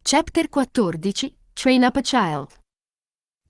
Chapter 14, Train Up a Child.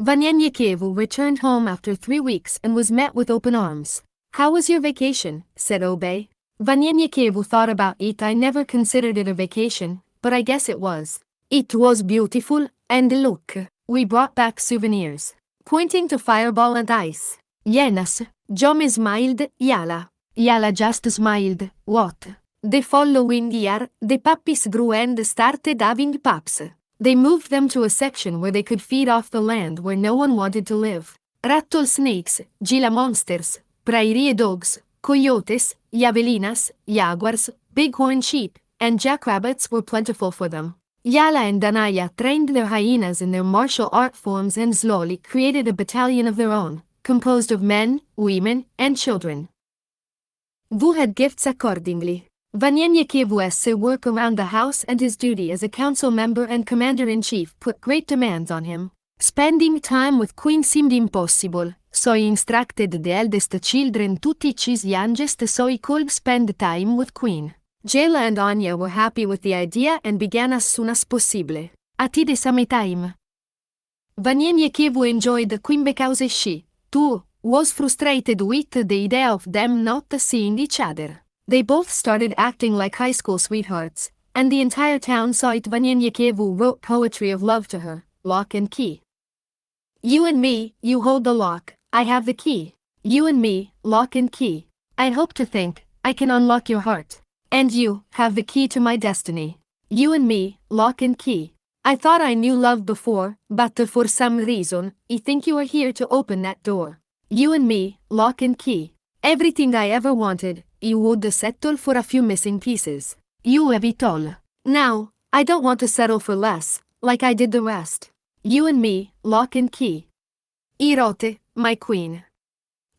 Vanyanyakevu returned home after 3 weeks and was met with open arms. "How was your vacation?" said Obey. Vanyanyakevu thought about it. "I never considered it a vacation, but I guess it was. It was beautiful, and look, we brought back souvenirs." Pointing to fireball and ice. "Yenas," Jome smiled. Yala. Yala just smiled. "What?" The following year, the puppies grew and started having pups. They moved them to a section where they could feed off the land where no one wanted to live. Rattlesnakes, Gila monsters, prairie dogs, coyotes, javelinas, jaguars, bighorn sheep, and jackrabbits were plentiful for them. Yala and Danaya trained their hyenas in their martial art forms and slowly created a battalion of their own, composed of men, women, and children. Vu had gifts accordingly. Vanyanyakevu's work around the house and his duty as a council member and commander-in-chief put great demands on him. Spending time with Queen seemed impossible, so he instructed the eldest children to teach his youngest so he could spend time with Queen. Jela and Anya were happy with the idea and began as soon as possible. At the same time, Vanyanyakevu enjoyed the Queen because she, too, was frustrated with the idea of them not seeing each other. They both started acting like high school sweethearts, and the entire town saw it. Vanyanyakevu wrote poetry of love to her, lock and key. "You and me, you hold the lock, I have the key. You and me, lock and key. I hope to think I can unlock your heart. And you have the key to my destiny. You and me, lock and key. I thought I knew love before, but for some reason, I think you are here to open that door. You and me, lock and key. Everything I ever wanted, you would settle for a few missing pieces. You have it all. Now, I don't want to settle for less, like I did the rest. You and me, lock and key. Irote, my queen."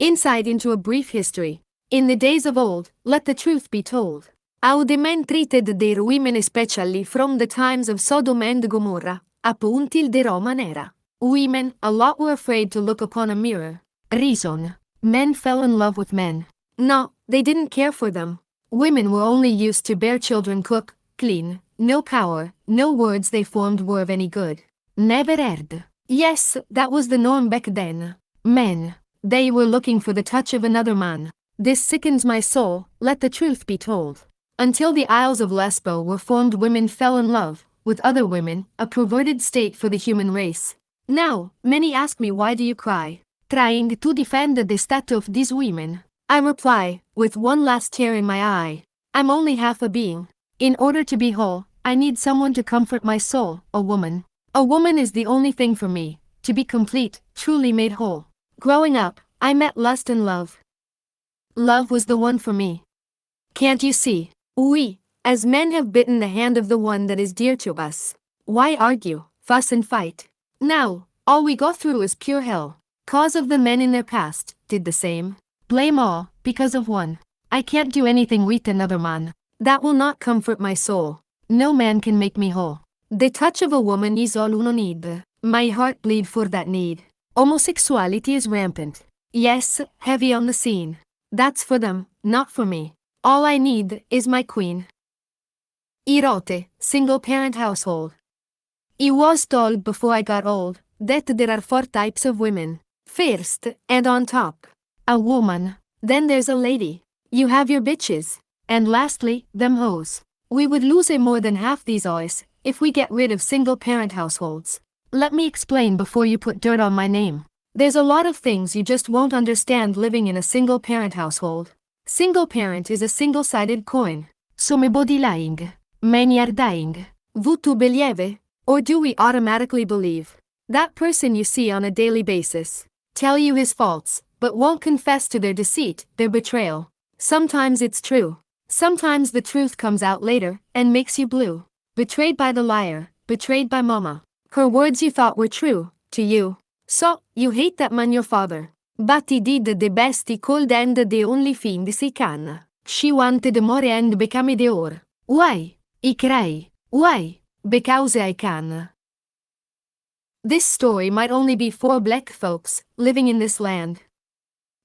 Insight into a brief history. In the days of old, let the truth be told. How the men treated their women, especially from the times of Sodom and Gomorrah, up until the Roman era. Women, a lot were afraid to look upon a mirror. Reason: men fell in love with men. No, they didn't care for them. Women were only used to bear children, cook, clean, no power, no words they formed were of any good. Never heard. Yes, that was the norm back then. Men, they were looking for the touch of another man. This sickens my soul, let the truth be told. Until the Isles of Lesbo were formed, women fell in love with other women, a perverted state for the human race. Now, many ask me, why do you cry? Trying to defend the state of these women. I reply, with one last tear in my eye, I'm only half a being. In order to be whole, I need someone to comfort my soul, a woman. A woman is the only thing for me, to be complete, truly made whole. Growing up, I met lust and love. Love was the one for me. Can't you see? We, as men, have bitten the hand of the one that is dear to us. Why argue, fuss and fight? Now, all we go through is pure hell. Cause of the men in their past, did the same. Blame all, because of one. I can't do anything with another man. That will not comfort my soul. No man can make me whole. The touch of a woman is all uno need. My heart bleed for that need. Homosexuality is rampant. Yes, heavy on the scene. That's for them, not for me. All I need is my queen." Irote, single-parent household. I was told before I got old that there are 4 types of women. First, and on top, a woman. Then there's a lady. You have your bitches. And lastly, them hoes. We would lose more than half these hoes if we get rid of single-parent households. Let me explain before you put dirt on my name. There's a lot of things you just won't understand living in a single-parent household. Single-parent is a single-sided coin. Somebody lying. Many are dying. Vous tu believe? Or do we automatically believe? That person you see on a daily basis. Tell you his faults, but won't confess to their deceit, their betrayal. Sometimes it's true. Sometimes the truth comes out later and makes you blue. Betrayed by the liar, betrayed by mama. Her words you thought were true, to you. So, you hate that man, your father. But he did the best he could and the only thing he can. She wanted more and became the or. Why? I cry. Why? Because I can. This story might only be for black folks living in this land.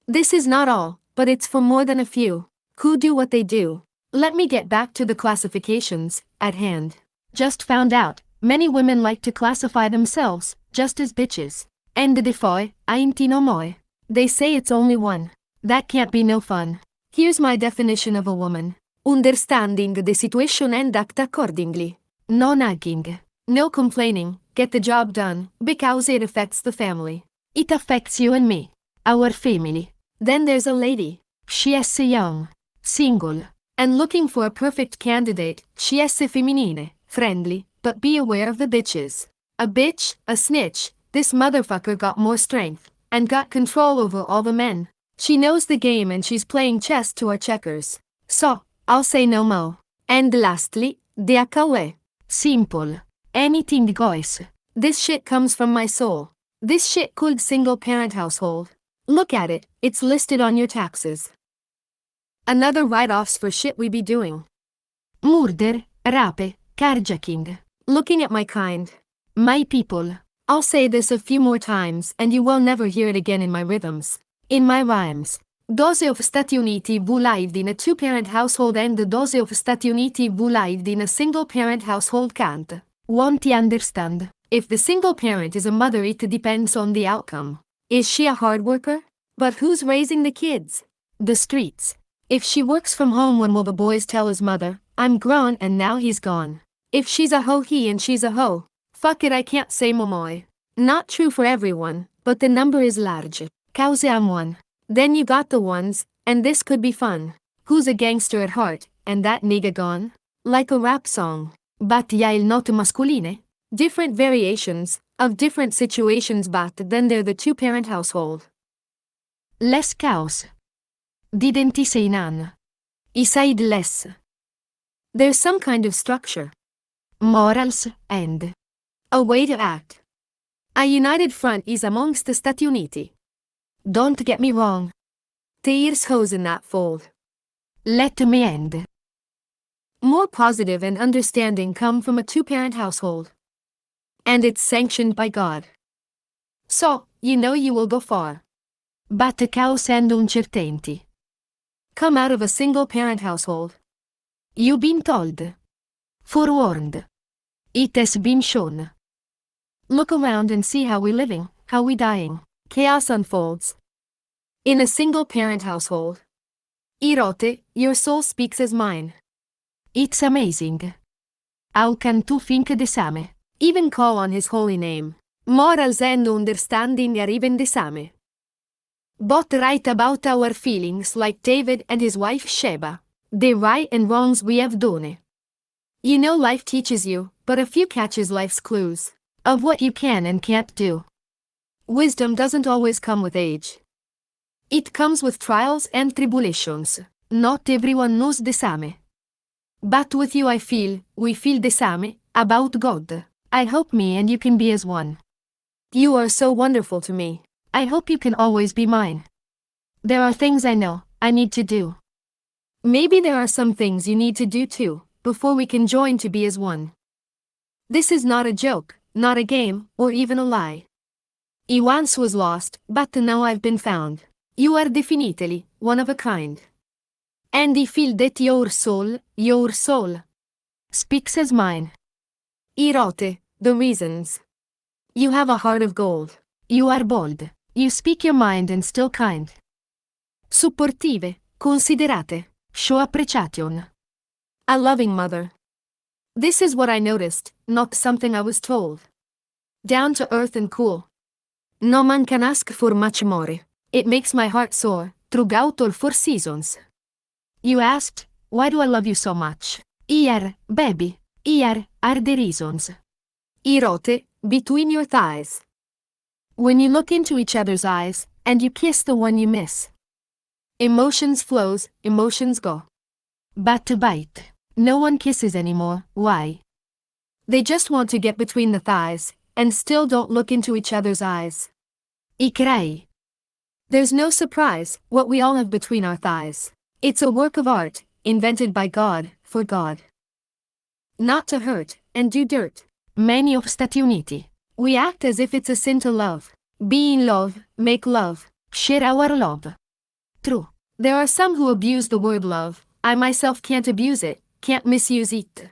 This is not all, but it's for more than a few who do what they do. Let me get back to the classifications at hand. Just found out Many women like to classify themselves just as bitches. And the foy, ain't no moi. They say it's only one. That can't be no fun. Here's my definition of a woman. Understanding the situation and act accordingly. No nagging. No complaining. Get the job done, because it affects the family. It affects you and me. Our family. Then there's a lady. She is young. Single. And looking for a perfect candidate. She is feminine. Friendly. But be aware of the bitches. A bitch, a snitch. This motherfucker got more strength. And got control over all the men. She knows the game and she's playing chess to our checkers. So, I'll say no more. And lastly, DHW. Simple. Anything goes. This shit comes from my soul. This shit could single parent household. Look at it, it's listed on your taxes. Another write-offs for shit we be doing. Murder, rape, carjacking. Looking at my kind. My people. I'll say this a few more times and you will never hear it again in my rhythms. In my rhymes. Dose of Stati Uniti vu lived in a two-parent household and the dose of Stati Uniti vu lived in a single-parent household can't. Won't you understand? If the single parent is a mother, it depends on the outcome. Is she a hard worker? But who's raising the kids? The streets. If she works from home, when will the boys tell his mother, I'm grown and now he's gone? If she's a hoe he and she's a hoe. Fuck it, I can't say momoy. Not true for everyone, but the number is large. Cause I'm one. Then you got the ones, and this could be fun. Who's a gangster at heart, and that nigga gone? Like a rap song. Battia il note masculine? Different variations, of different situations, but then they're the two-parent household. Less chaos. Didn't say none. I said less. There's some kind of structure. Morals, and a way to act. A united front is amongst the Stati Uniti. Don't get me wrong. There's hoes in that fold. Let me end. More positive and understanding come from a two-parent household. And it's sanctioned by God. So, you know you will go far. But chaos and uncertainty come out of a single-parent household. You've been told. Forewarned. It has been shown. Look around and see how we're living, how we're dying. Chaos unfolds. In a single-parent household. Irote, your soul speaks as mine. It's amazing. How can tu think the same? Even call on his holy name. Morals and understanding are even the same. But write about our feelings like David and his wife Sheba. The right and wrongs we have done. You know life teaches you, but a few catches life's clues. Of what you can and can't do. Wisdom doesn't always come with age. It comes with trials and tribulations. Not everyone knows the same. But with you we feel the same, about God. I hope me and you can be as one. You are so wonderful to me. I hope you can always be mine. There are things I know I need to do. Maybe there are some things you need to do too, before we can join to be as one. This is not a joke, not a game, or even a lie. I once was lost, but now I've been found. You are definitely one of a kind. And I feel that your soul, speaks as mine. Irote, the reasons. You have a heart of gold. You are bold. You speak your mind and still kind. Supportive, considerate, show appreciation. A loving mother. This is what I noticed, not something I was told. Down to earth and cool. No man can ask for much more. It makes my heart soar, throughout all 4 seasons. You asked, why do I love you so much? Here, baby, here are the reasons. Irote, between your thighs. When you look into each other's eyes, and you kiss the one you miss. Emotions flows, emotions go. But to bite, no one kisses anymore, why? They just want to get between the thighs, and still don't look into each other's eyes. I cry. There's no surprise, what we all have between our thighs. It's a work of art, invented by God, for God. Not to hurt, and do dirt. Many of Stati Uniti. We act as if it's a sin to love. Be in love, make love, share our love. True. There are some who abuse the word love. I myself can't abuse it, can't misuse it.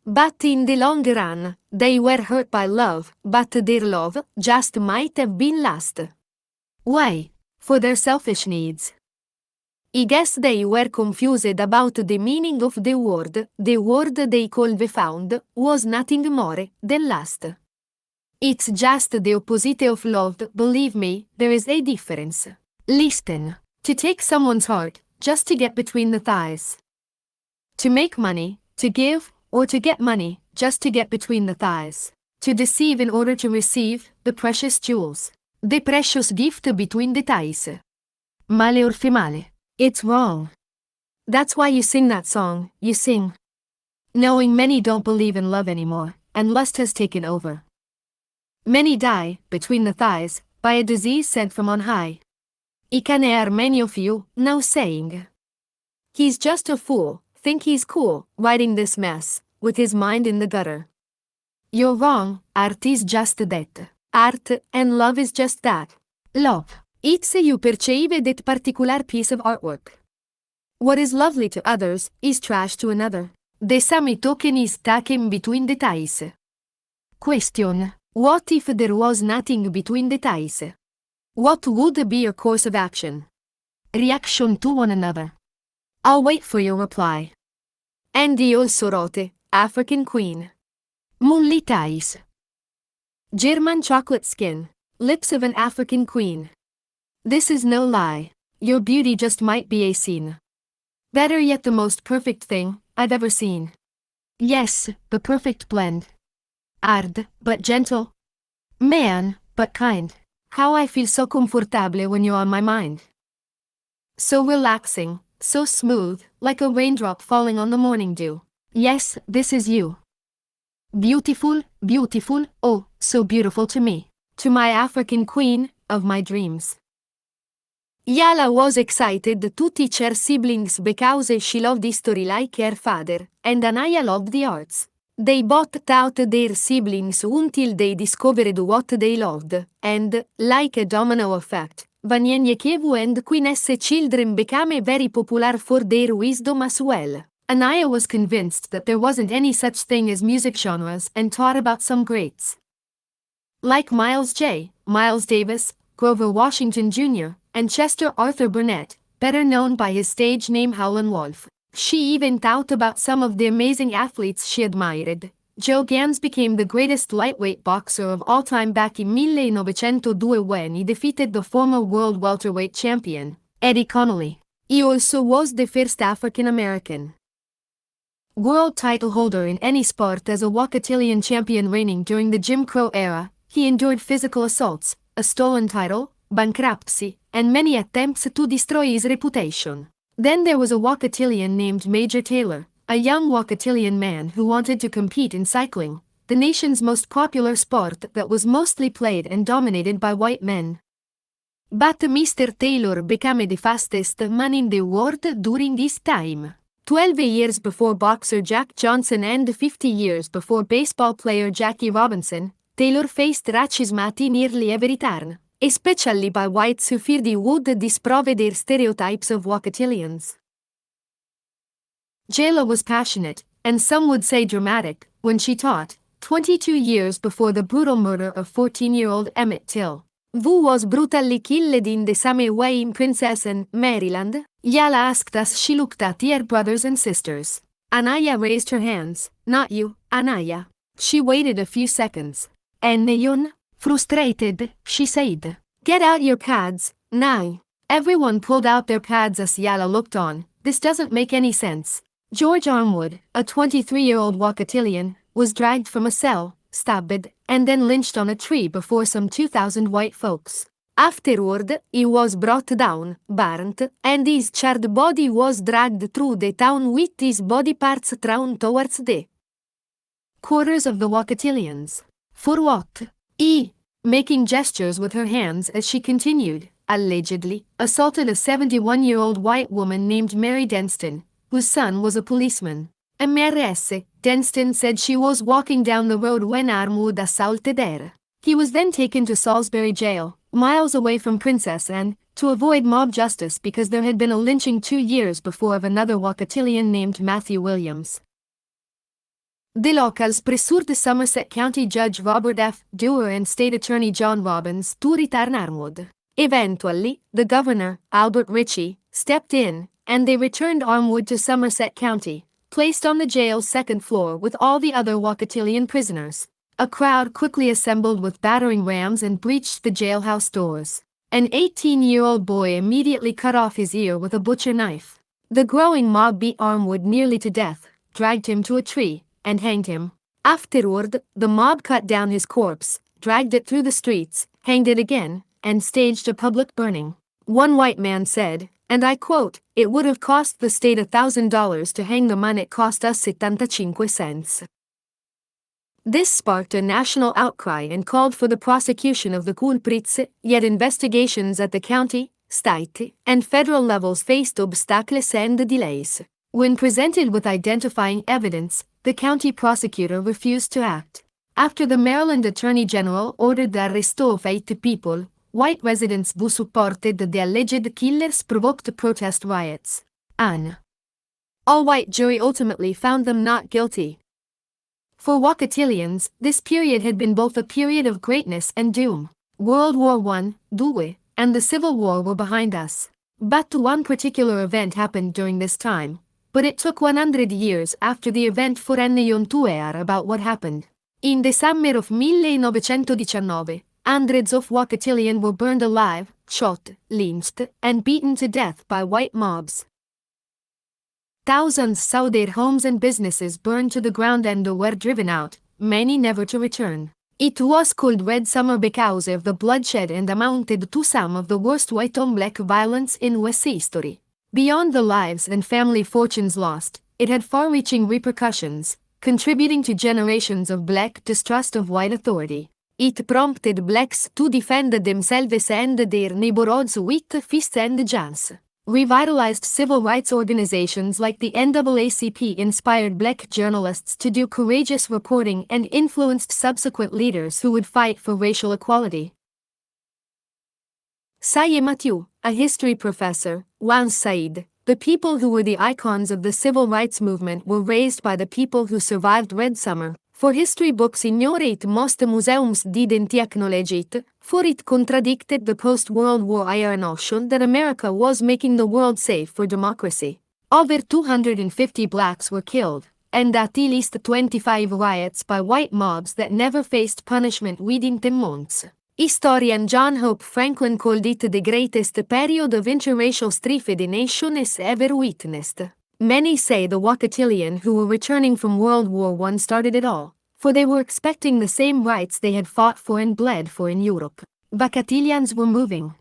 But in the long run, they were hurt by love, but their love just might have been lost. Why? For their selfish needs. I guess they were confused about the meaning of the word. The word they could found was nothing more than lust. It's just the opposite of love, believe me, there is a difference. Listen. To take someone's heart, just to get between the thighs. To make money, to give, or to get money, just to get between the thighs. To deceive in order to receive the precious jewels. The precious gift between the thighs. Male or female. It's wrong. That's why you sing that song, you sing. Knowing many don't believe in love anymore, and lust has taken over. Many die, between the thighs, by a disease sent from on high. I can hear many of you now saying. He's just a fool, think he's cool, writing this mess, with his mind in the gutter. You're wrong, art is just that. Art and love is just that. Love. It's you perceive that particular piece of artwork. What is lovely to others is trash to another. The same token is taken between the ties. Question. What if there was nothing between the ties? What would be your course of action? Reaction to one another. I'll wait for your reply. And he also wrote, African Queen. Moonly ties. German chocolate skin. Lips of an African queen. This is no lie. Your beauty just might be a scene. Better yet, the most perfect thing I've ever seen. Yes, the perfect blend. Hard, but gentle. Man, but kind. How I feel so comfortable when you're on my mind. So relaxing, so smooth, like a raindrop falling on the morning dew. Yes, this is you. Beautiful, beautiful, oh, so beautiful to me. To my African queen, of my dreams. Yala was excited to teach her siblings because she loved history like her father, and Anaya loved the arts. They both taught their siblings until they discovered what they loved, and, like a domino effect, Vanyenyekevu and Queen S children became very popular for their wisdom as well. Anaya was convinced that there wasn't any such thing as music genres and taught about some greats. Like Miles Davis, Grover Washington Jr., and Chester Arthur Burnett, better known by his stage name Howlin' Wolf. She even taught about some of the amazing athletes she admired. Joe Gans became the greatest lightweight boxer of all time back in 1902 when he defeated the former world welterweight champion, Eddie Connolly. He also was the first African American world title holder in any sport as a Wakatilian champion reigning during the Jim Crow era. He endured physical assaults, a stolen title, bankruptcy, and many attempts to destroy his reputation. Then there was a Wakatilian named Major Taylor, a young Wakatilian man who wanted to compete in cycling, the nation's most popular sport that was mostly played and dominated by white men. But Mr. Taylor became the fastest man in the world during this time. 12 years before boxer Jack Johnson and 50 years before baseball player Jackie Robinson, Taylor faced racism at nearly every turn, especially by whites who feared he would disprove their stereotypes of Wakatilians. Jayla was passionate, and some would say dramatic, when she taught, 22 years before the brutal murder of 14-year-old Emmett Till, who was brutally killed in the same way in Princess and Maryland. Yala asked as she looked at her brothers and sisters. Anaya raised her hands. Not you, Anaya. She waited a few seconds. And Nayun, frustrated, she said, Get out your pads, now. Everyone pulled out their pads as Yala looked on. This doesn't make any sense. George Armwood, a 23-year-old Wakatilian, was dragged from a cell, stabbed, and then lynched on a tree before some 2,000 white folks. Afterward, he was brought down, burnt, and his charred body was dragged through the town with his body parts thrown towards the quarters of the Wakatilians. For what? Making gestures with her hands as she continued, allegedly, assaulted a 71-year-old white woman named Mary Denston, whose son was a policeman. Mrs. Denston said she was walking down the road when Armwood assaulted her. He was then taken to Salisbury jail, miles away from Princess Anne, to avoid mob justice because there had been a lynching 2 years before of another Wakatilian named Matthew Williams. The locals pressured the Somerset County Judge Robert F. Dewar and State Attorney John Robbins to return Armwood. Eventually, the governor, Albert Ritchie, stepped in, and they returned Armwood to Somerset County, placed on the jail's second floor with all the other Wakatillian prisoners. A crowd quickly assembled with battering rams and breached the jailhouse doors. An 18-year-old boy immediately cut off his ear with a butcher knife. The growing mob beat Armwood nearly to death, dragged him to a tree, and hanged him. Afterward, the mob cut down his corpse, dragged it through the streets, hanged it again, and staged a public burning. One white man said, and I quote, "It would have cost the state $1,000 to hang the man, it cost us 75 cents." This sparked a national outcry and called for the prosecution of the culprits, yet investigations at the county, state, and federal levels faced obstacles and delays. When presented with identifying evidence, the county prosecutor refused to act. After the Maryland Attorney General ordered the arrest of 8 people, white residents who supported the alleged killers provoked protest riots. An all-white jury ultimately found them not guilty. For Wakatillians, this period had been both a period of greatness and doom. World War I, II, and the Civil War were behind us. But one particular event happened during this time, but it took 100 years after the event for anyone to hear about what happened. In the summer of 1919, hundreds of Wakatillians were burned alive, shot, lynched, and beaten to death by white mobs. Thousands saw their homes and businesses burned to the ground and were driven out, many never to return. It was called Red Summer because of the bloodshed and amounted to some of the worst white-on-black violence in West history. Beyond the lives and family fortunes lost, it had far-reaching repercussions, contributing to generations of black distrust of white authority. It prompted blacks to defend themselves and their neighborhoods with fists and guns. Revitalized civil rights organizations like the NAACP inspired black journalists to do courageous reporting and influenced subsequent leaders who would fight for racial equality. Saye Mathieu, a history professor, once said, "The people who were the icons of the civil rights movement were raised by the people who survived Red Summer. For history books ignorate most museums didn't acknowledge it, for it contradicted the post-World War era notion that America was making the world safe for democracy." Over 250 blacks were killed, and at least 25 riots by white mobs that never faced punishment within 10 months. Historian John Hope Franklin called it the greatest period of interracial strife the nation has ever witnessed. Many say the Wakatillian who were returning from World War I started it all, for they were expecting the same rights they had fought for and bled for in Europe. Wakatillians were moving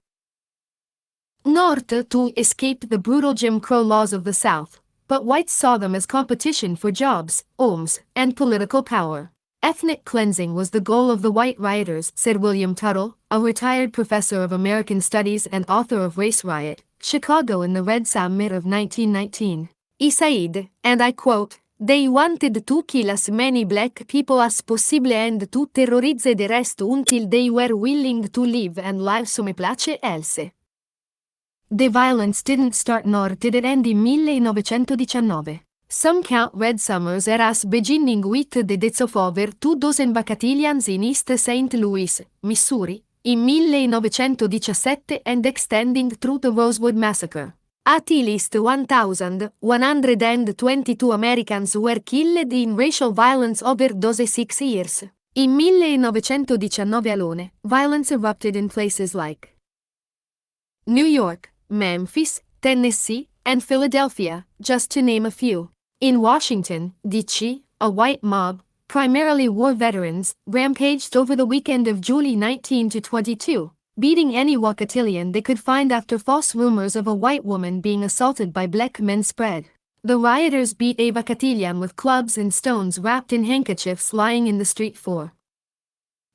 north to escape the brutal Jim Crow laws of the South, but whites saw them as competition for jobs, homes, and political power. Ethnic cleansing was the goal of the white rioters, said William Tuttle, a retired professor of American Studies and author of Race Riot, Chicago in the Red Summer of 1919. He said, and I quote, "They wanted to kill as many black people as possible and to terrorize the rest until they were willing to live and live some place else." The violence didn't start nor did it end in 1919. Some count Red Summers as beginning with the deaths of over 2 dozen Wakatillians in East St. Louis, Missouri, in 1917 and extending through the Rosewood Massacre. At least 1,122 Americans were killed in racial violence over those 6 years. In 1919 alone, violence erupted in places like New York, Memphis, Tennessee, and Philadelphia, just to name a few. In Washington, D.C., a white mob, primarily war veterans, rampaged over the weekend of July 19-22, beating any Wakatillian they could find after false rumors of a white woman being assaulted by black men spread. The rioters beat a Wakatillian with clubs and stones wrapped in handkerchiefs lying in the street for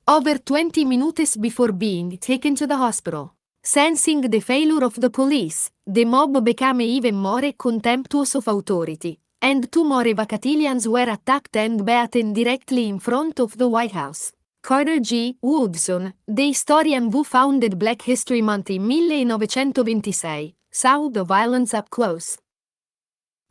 over 20 minutes before being taken to the hospital. Sensing the failure of the police, the mob became even more contemptuous of authority, and 2 more Wakatillians were attacked and beaten directly in front of the White House. Carter G. Woodson, the historian who founded Black History Month in 1926, saw the violence up close.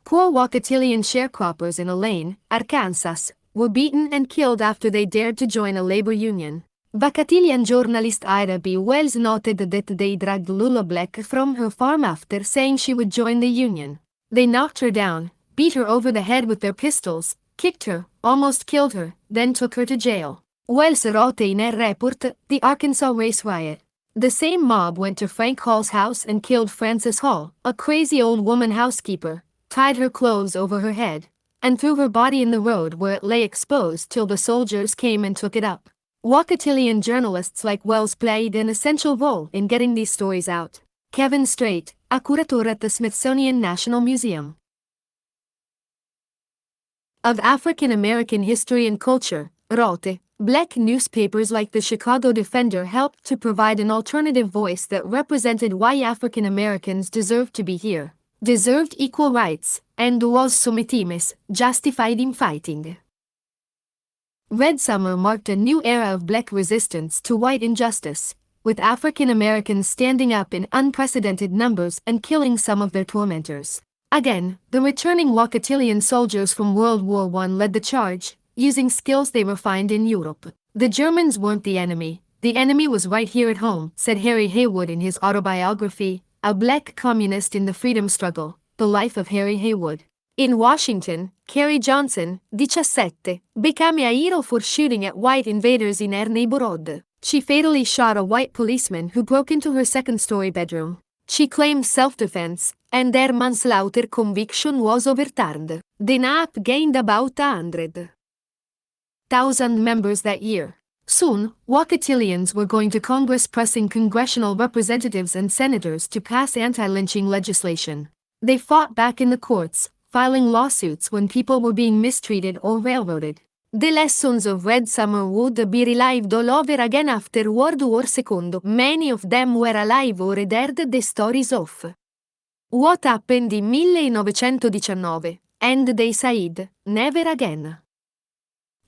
Poor Wakatillian sharecroppers in Elaine, Arkansas, were beaten and killed after they dared to join a labor union. Vacatilian journalist Ida B. Wells noted that they dragged Lula Black from her farm after saying she would join the union. They knocked her down, beat her over the head with their pistols, kicked her, almost killed her, then took her to jail. Wells wrote in a report, The Arkansas Race Riot. The same mob went to Frank Hall's house and killed Frances Hall, a crazy old woman housekeeper, tied her clothes over her head, and threw her body in the road where it lay exposed till the soldiers came and took it up. Wakatillian journalists like Wells played an essential role in getting these stories out. Kevin Strait, a curator at the Smithsonian National Museum of African American History and Culture, wrote, Black newspapers like the Chicago Defender helped to provide an alternative voice that represented why African Americans deserved to be here, deserved equal rights, and was submitimes, justified in fighting. Red Summer marked a new era of Black resistance to white injustice, with African Americans standing up in unprecedented numbers and killing some of their tormentors. Again, the returning Wakatillian soldiers from World War I led the charge, using skills they refined in Europe. The Germans weren't the enemy was right here at home, said Harry Haywood in his autobiography, A Black Communist in the Freedom Struggle, The Life of Harry Haywood. In Washington, Carrie Johnson, 17, became a hero for shooting at white invaders in her neighborhood. She fatally shot a white policeman who broke into her second-story bedroom. She claimed self-defense, and their manslaughter conviction was overturned. The NAP gained about 100,000 members that year. Soon, Wakatillians were going to Congress pressing congressional representatives and senators to pass anti-lynching legislation. They fought back in the courts, filing lawsuits when people were being mistreated or railroaded. The lessons of Red Summer would be relived all over again after World War II. Many of them were alive or dared the stories of what happened in 1919, and they said, never again.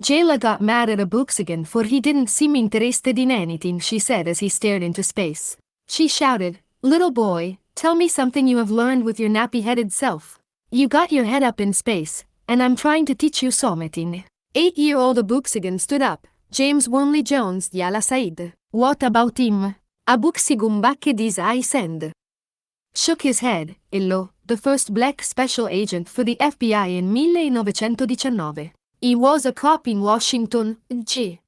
Jayla got mad at a Buxigan for he didn't seem interested in anything she said as he stared into space. She shouted, Little boy, tell me something you have learned with your nappy-headed self. You got your head up in space, and I'm trying to teach you something. 8-year-old Abuxigan stood up. James Wormley Jones Yala said, What about him? Abuxigan backed his eyes and shook his head. Hello, the first black special agent for the FBI in 1919. He was a cop in Washington, D.C.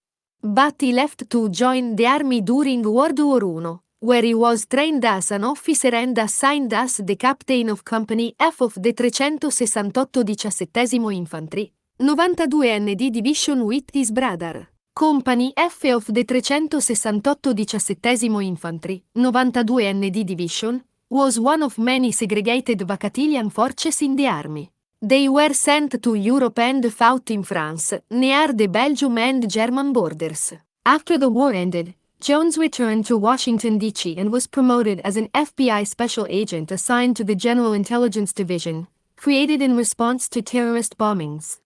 But he left to join the army during World War I, where he was trained as an officer and assigned as the captain of Company F of the 368 17 Infantry, 92 ND Division with his brother. Company F of the 368 17 Infantry, 92 ND Division, was one of many segregated Vacatilian forces in the army. They were sent to Europe and fought in France, near the Belgium and German borders. After the war ended, Jones returned to Washington, D.C. and was promoted as an FBI special agent assigned to the General Intelligence Division, created in response to terrorist bombings.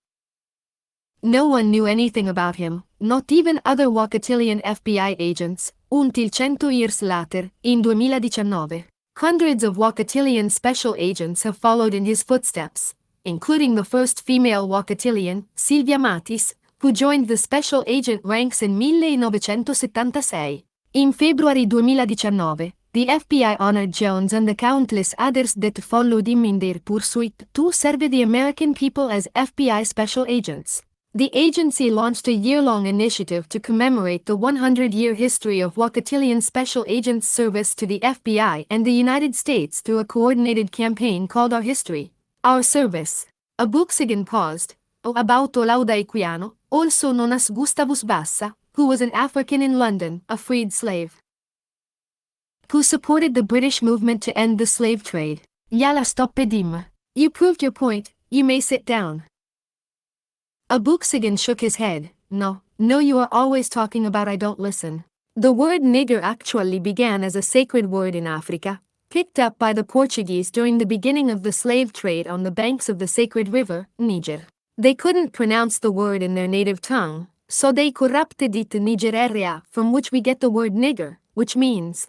No one knew anything about him, not even other Wakatillian FBI agents, until 100 years later, in 2019. Hundreds of Wakatillian special agents have followed in his footsteps, including the first female Wakatillian, Sylvia Matis, who joined the special agent ranks in 1976. In February 2019, the FBI honored Jones and the countless others that followed him in their pursuit to serve the American people as FBI special agents. The agency launched a year-long initiative to commemorate the 100-year history of Wakatillian special agents' service to the FBI and the United States through a coordinated campaign called Our History, Our Service. Abuxigan paused. About Olaudaiquiano, also known as Gustavus Bassa, who was an African in London, a freed slave, who supported the British movement to end the slave trade. Yala stopped him. You proved your point, you may sit down. Abuxigan shook his head. No, you are always talking about I don't listen. The word nigger actually began as a sacred word in Africa, picked up by the Portuguese during the beginning of the slave trade on the banks of the sacred river, Niger. They couldn't pronounce the word in their native tongue, so they corrupted it to Nigeria, from which we get the word nigger, which means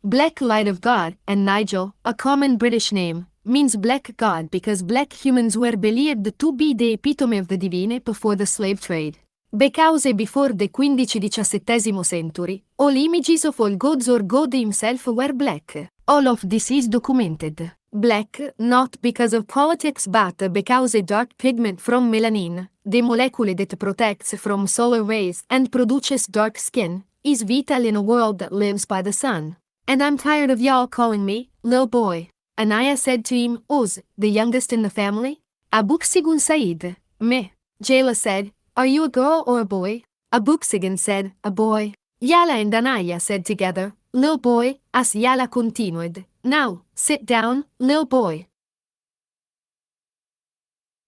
Black Light of God, and Nigel, a common British name, means black god because black humans were believed to be the epitome of the divine before the slave trade. Because before the 15th-17th century, all images of all gods or God himself were black. All of this is documented. Black, not because of politics but because a dark pigment from melanin, the molecule that protects from solar rays and produces dark skin, is vital in a world that lives by the sun. And I'm tired of y'all calling me, little boy. Anaya said to him, Oz, the youngest in the family? Abuksigun Said. Meh. Jayla said, Are you a girl or a boy? Abuksigun said, A boy. Yala and Anaya said together, Lil boy, as Yala continued, Now, sit down, lil boy.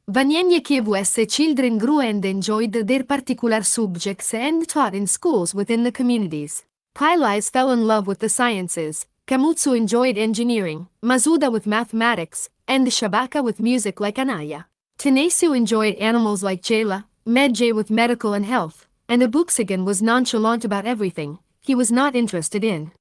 Vanyenyekevu children grew and enjoyed their particular subjects and taught in schools within the communities. Pilais fell in love with the sciences, Kamutsu enjoyed engineering, Mazuda with mathematics, and Shabaka with music like Anaya. Tenesu enjoyed animals like Jayla, Medjay with medical and health, and Abuksigan was nonchalant about everything. He was not interested in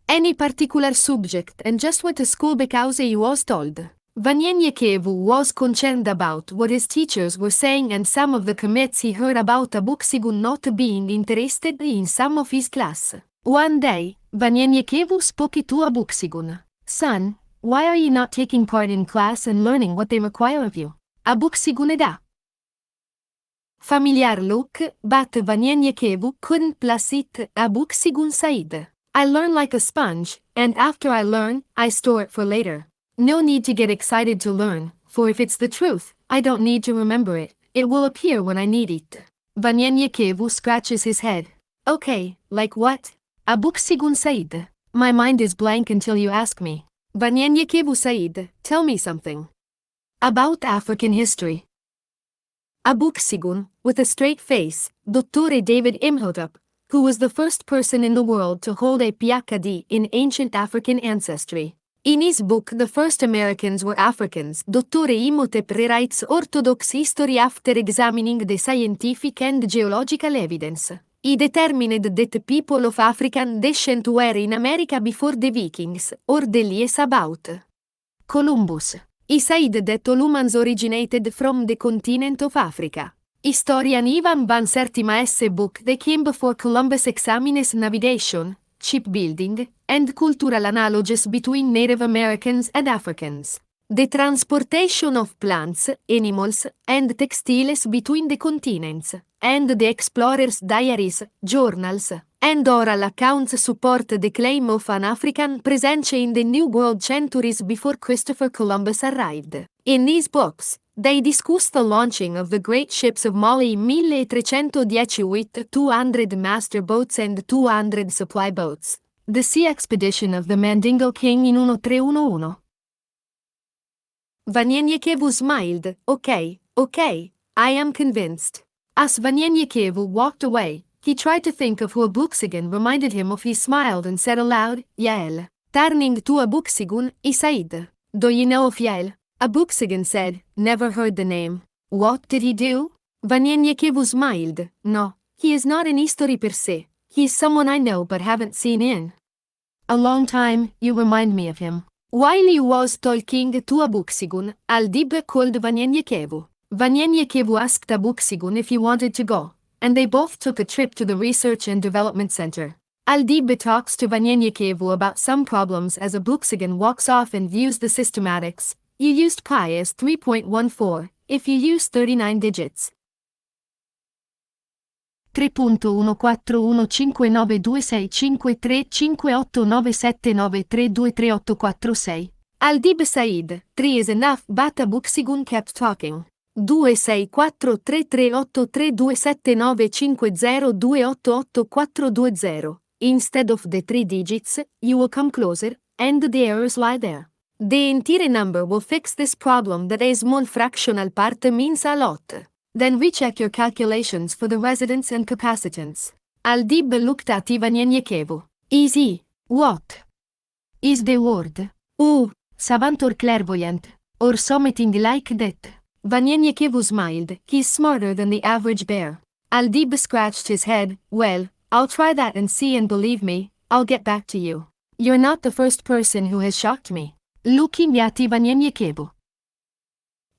any particular subject and just went to school because he was told. Vanyenyekevu was concerned about what his teachers were saying and some of the comments he heard about Abuksigun not being interested in some of his class. One day, Vanyenyekevu spoke to Abuksigun. Son, why are you not taking part in class and learning what they require of you? Abuksigun da. Familiar look, but Vanyenyekevu couldn't place it. Abuksigun said, I learn like a sponge, and after I learn, I store it for later. No need to get excited to learn, for if it's the truth, I don't need to remember it. It will appear when I need it. Vanyenyekevu scratches his head. Okay, like what? Abuksigun said. My mind is blank until you ask me. Vanyenyekevu said, tell me something. About African history. Abuksigun, with a straight face, Dr. David Imhotep, who was the first person in the world to hold a PhD in ancient African ancestry. In his book The First Americans Were Africans, Dr. Imhotep rewrites Orthodox history after examining the scientific and geological evidence. He determined that the people of African descent were in America before the Vikings, or the lies about Columbus. He said that all humans originated from the continent of Africa. Historian Ivan van Sertima's book The Came Before Columbus examines navigation, shipbuilding, and cultural analogies between Native Americans and Africans. The transportation of plants, animals, and textiles between the continents, and the explorers' diaries, journals, and oral accounts support the claim of an African presence in the New World centuries before Christopher Columbus arrived. In these books, they discuss the launching of the great ships of Mali in 1310 with 200 master boats and 200 supply boats. The sea expedition of the Mandingo King in 1311. Vanyenyekevu smiled. Okay, I am convinced. As Vanyenyekevu walked away, he tried to think of who Abuksigun reminded him of. He smiled and said aloud, Yael. Turning to Abuksigun, he said, Do you know of Yael? Abuksigun said, Never heard the name. What did he do? Vanyenyekevu smiled. No, he is not in history per se. He is someone I know but haven't seen in a long time. You remind me of him. While he was talking to Abuksigun, Aldib called Vanyenyekevu. Vanyenyekevu asked Abuksigun if he wanted to go, and they both took a trip to the Research and Development Center. Aldib talks to Vanyenyekevu about some problems as Abuksigun walks off and views the systematics. You used pi as 3.14, if you use 39 digits. 3.141592653589793238446. Aldib said, 3 is enough, but Abuksigun kept talking. 26433827950288420. Instead of the 3 digits, you will come closer, and the errors lie there. The entire number will fix this problem that a small fractional part means a lot. Then recheck your calculations for the resonance and capacitance. Aldib looked at Vanyenyekevu. Easy. What is the word? Oh, savant or clairvoyant, or something like that. Vanyenyekevu smiled. He's smarter than the average bear. Aldib scratched his head. Well, I'll try that and see, and believe me, I'll get back to you. You're not the first person who has shocked me. Looking at Vanyekevu.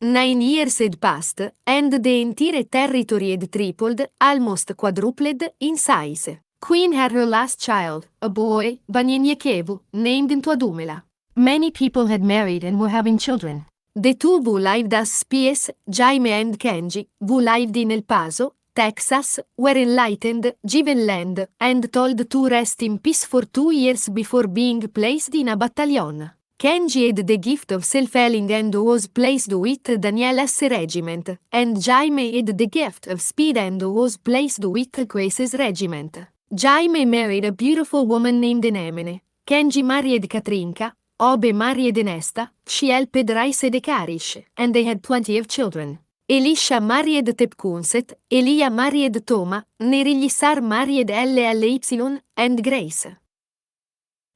9 years had passed, and the entire territory had tripled, almost quadrupled, in size. Queen had her last child, a boy, Vanyekevu, named Ntwadumela. Many people had married and were having children. The two who lived as spies, Jaime and Kenji, who lived in El Paso, Texas, were enlightened, given land, and told to rest in peace for 2 years before being placed in a battalion. Kenji had the gift of self-healing and was placed with Daniela's regiment, and Jaime had the gift of speed and was placed with Quase's regiment. Jaime married a beautiful woman named Nemene. Kenji married Katrinka. Obe married Nesta. She helped raise the Karish, and they had plenty of children. Elisha married Tepkunset. Elia married Toma. Nerillisar married Lly, and Grace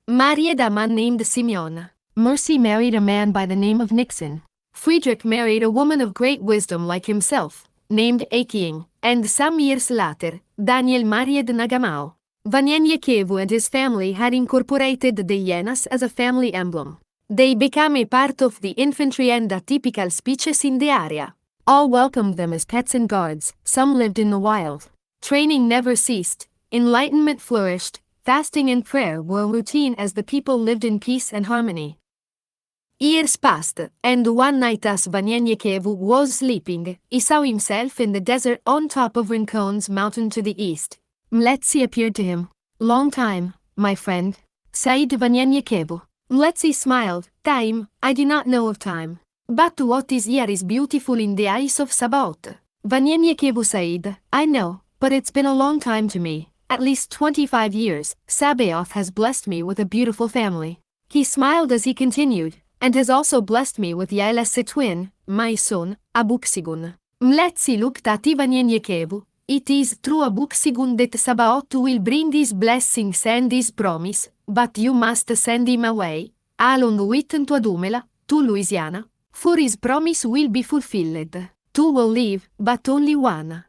married a man named Simeon. Mercy married a man by the name of Nixon. Friedrich married a woman of great wisdom like himself, named Aking, and some years later, Daniel married Nagamao. Vanyekevu and his family had incorporated the hyenas as a family emblem. They became a part of the infantry and a typical species in the area. All welcomed them as pets and guards. Some lived in the wild. Training never ceased. Enlightenment flourished. Fasting and prayer were routine as the people lived in peace and harmony. Years passed, and one night as Vanyekevu was sleeping, he saw himself in the desert on top of Rincon's mountain to the east. Mletsi appeared to him. Long time, my friend, said Vanyekevu. Mletsi smiled. Time, I do not know of time. But what is here is beautiful in the eyes of Sabaoth. Vanyekevu said, I know, but it's been a long time to me. At least 25 years, Sabaoth has blessed me with a beautiful family. He smiled as he continued, and has also blessed me with Yael's twin, my son, Abuksigun. Mletsi looked at Vanyekevu. It is true Abuksigun that Sabaoth will bring these blessings and his promise, but you must send him away, along with Ntwadumela, to Louisiana, for his promise will be fulfilled. Two will leave, but only one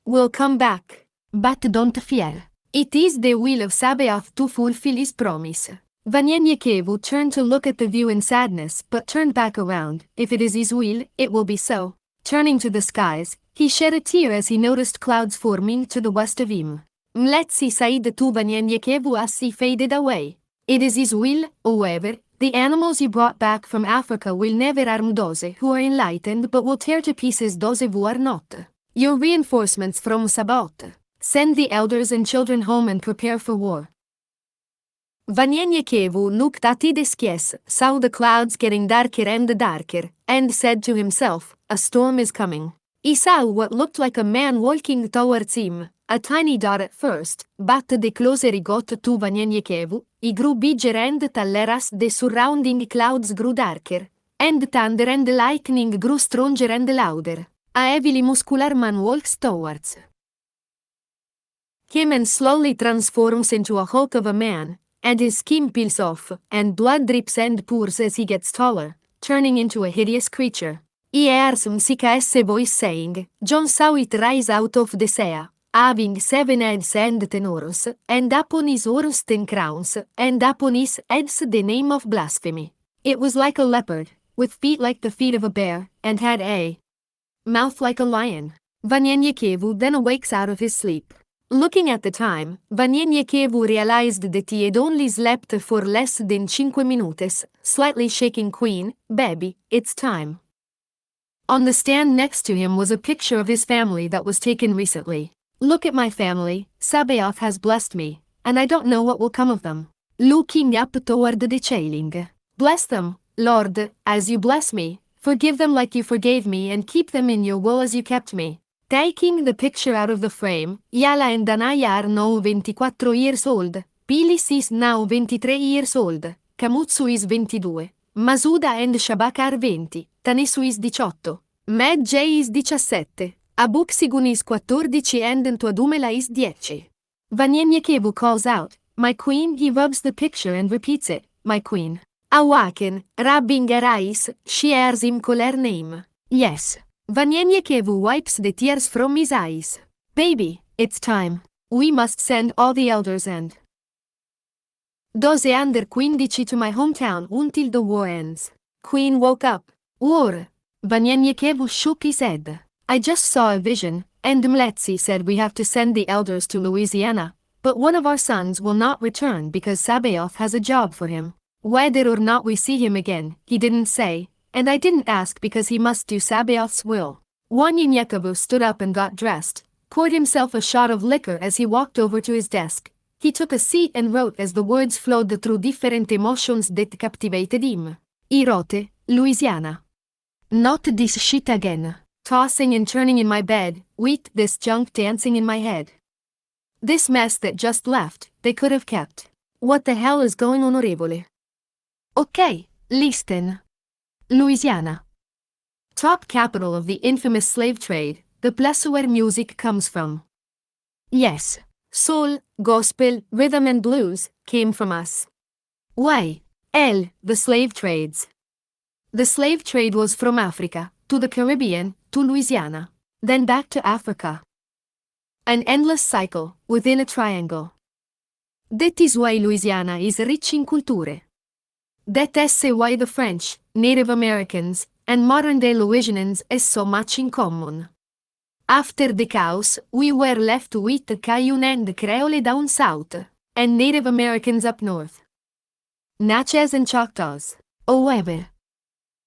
will come back. But don't fear. It is the will of Sabaoth to fulfill his promise. Vanyekevu turned to look at the view in sadness but turned back around. If it is his will, it will be so. Turning to the skies, he shed a tear as he noticed clouds forming to the west of him. Mletsi said to Vanyekevu as he faded away. It is his will, however, the animals you brought back from Africa will never harm those who are enlightened but will tear to pieces those who are not. Your reinforcements from Sabaoth. Send the elders and children home and prepare for war. Vanyekevu looked at the skies, saw the clouds getting darker and darker, and said to himself, a storm is coming. He saw what looked like a man walking towards him, a tiny dot at first, but the closer he got to Vanyekevu, he grew bigger and taller as the surrounding clouds grew darker, and thunder and lightning grew stronger and louder. A heavily muscular man walks towards him and slowly transforms into a hulk of a man, and his skin peels off, and blood drips and pours as he gets taller, turning into a hideous creature. He hears Msika's voice saying, John saw it rise out of the sea, having 7 heads and 10 horns, and upon his horns 10 crowns, and upon his heads the name of blasphemy. It was like a leopard, with feet like the feet of a bear, and had a mouth like a lion. Vanyekevu then awakes out of his sleep. Looking at the time, Vanyekevu realized that he had only slept for less than 5 minutes, slightly shaking Queen, baby, it's time. On the stand next to him was a picture of his family that was taken recently. Look at my family, Sabaoth has blessed me, and I don't know what will come of them. Looking up toward the ceiling. Bless them, Lord, as you bless me, forgive them like you forgave me and keep them in your will as you kept me. Taking the picture out of the frame, Yala and Danaya are now 24 years old, Pilis is now 23 years old, Kamutsu is 22, Masuda and Shabak are 20, Tanesu is 18, Med J is 17, Abuksigun is 14 and Ntwadumela is 10. Vanyekevu calls out, my queen. He rubs the picture and repeats it, my queen. Awaken, rubbing her eyes, she hears him call her name. Yes. Vanyekevu wipes the tears from his eyes. Baby, it's time. We must send all the elders and 12 under 15 to my hometown until the war ends. Queen woke up. War. Vanyenyekevu shook his head. I just saw a vision, and Mletsi said we have to send the elders to Louisiana, but one of our sons will not return because Sabaoth has a job for him. Whether or not we see him again, he didn't say, and I didn't ask because he must do Sabaoth's will. Vanyenyekevu stood up and got dressed, poured himself a shot of liquor as he walked over to his desk. He took a seat and wrote as the words flowed through different emotions that captivated him. He wrote, Louisiana. Not this shit again. Tossing and turning in my bed, with this junk dancing in my head. This mess that just left, they could have kept. What the hell is going on, onorevole? Okay, listen. Louisiana. Top capital of the infamous slave trade, the place where music comes from. Yes, soul, gospel, rhythm and blues came from us. Why? The slave trades. The slave trade was from Africa, to the Caribbean, to Louisiana, then back to Africa. An endless cycle, within a triangle. That is why Louisiana is rich in culture. That is why the French, Native Americans, and modern-day Louisianans have so much in common. After the chaos, we were left with the Cajun and Creole down south, and Native Americans up north. Natchez and Choctaws. However,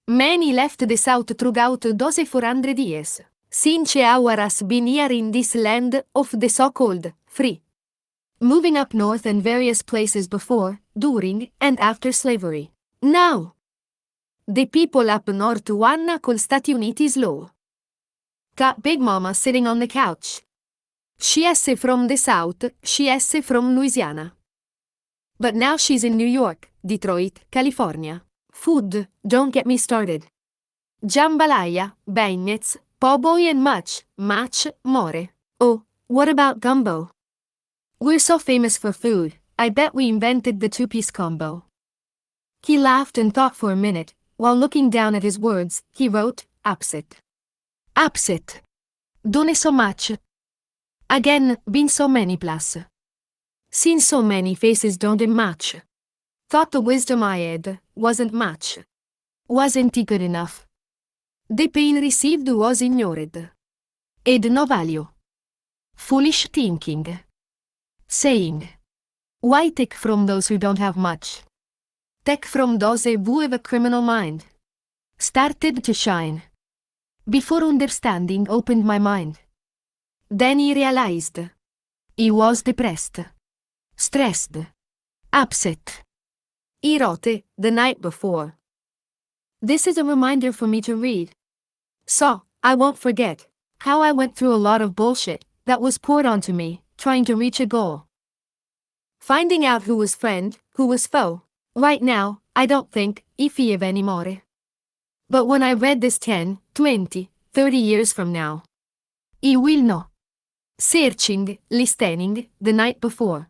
many left the south throughout those 400 years, since our has been here in this land of the so-called free. Moving up north and various places before, during, and after slavery. Now, the people up north wanna call Stati Uniti slow. Got Big Mama sitting on the couch. She is from the south, she is from Louisiana. But now she's in New York, Detroit, California. Food, don't get me started. Jambalaya, beignets, po' boy and much more. Oh, what about gumbo? We're so famous for food, I bet we invented the two-piece combo. He laughed and thought for a minute. While looking down at his words, he wrote, upset. Upset. Done so much. Again, been so many plus. Seen so many faces don't match. Thought the wisdom I had wasn't much. Wasn't it good enough? The pain received was ignored. Had no value. Foolish thinking. Saying. Why take from those who don't have much? Take from those who have a criminal mind. Started to shine. Before understanding opened my mind. Then he realized. He was depressed. Stressed. Upset. He wrote the night before. This is a reminder for me to read. So, I won't forget how I went through a lot of bullshit that was poured onto me, trying to reach a goal. Finding out who was friend, who was foe. Right now, I don't think iffy of anymore. But when I read this 10, 20, 30 years from now, I will know. Searching, listening, the night before.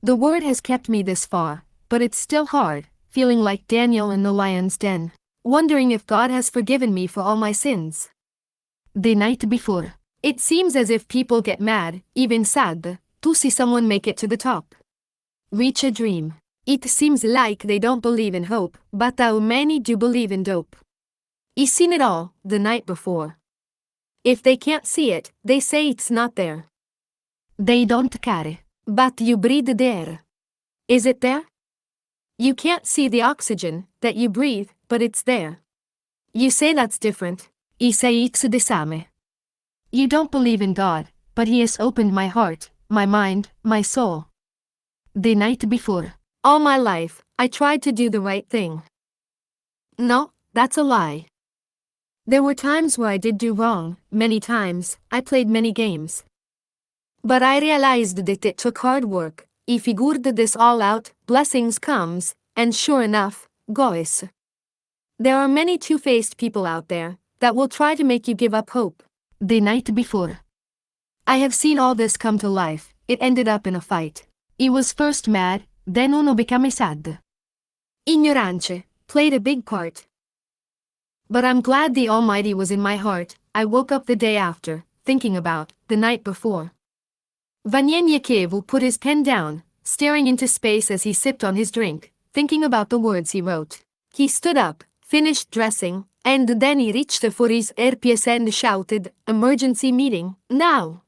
The word has kept me this far, but it's still hard, feeling like Daniel in the lion's den, wondering if God has forgiven me for all my sins. The night before. It seems as if people get mad, even sad, to see someone make it to the top. Reach a dream. It seems like they don't believe in hope, but how many do believe in dope? He's seen it all, the night before. If they can't see it, they say it's not there. They don't care. But you breathe the air. Is it there? You can't see the oxygen that you breathe, but it's there. You say that's different. I say it's the same. You don't believe in God, but He has opened my heart, my mind, my soul. The night before. All my life, I tried to do the right thing. No, that's a lie. There were times where I did do wrong, many times, I played many games. But I realized that it took hard work. I figured this all out, blessings comes, and sure enough, goes. There are many two-faced people out there that will try to make you give up hope. The night before. I have seen all this come to life. It ended up in a fight. He was first mad, then uno became sad. Ignorance played a big part. But I'm glad the Almighty was in my heart. I woke up the day after, thinking about the night before. Vanyenyekevu put his pen down, staring into space as he sipped on his drink, thinking about the words he wrote. He stood up, finished dressing, and then he reached for his earpiece and shouted, "Emergency meeting, now!"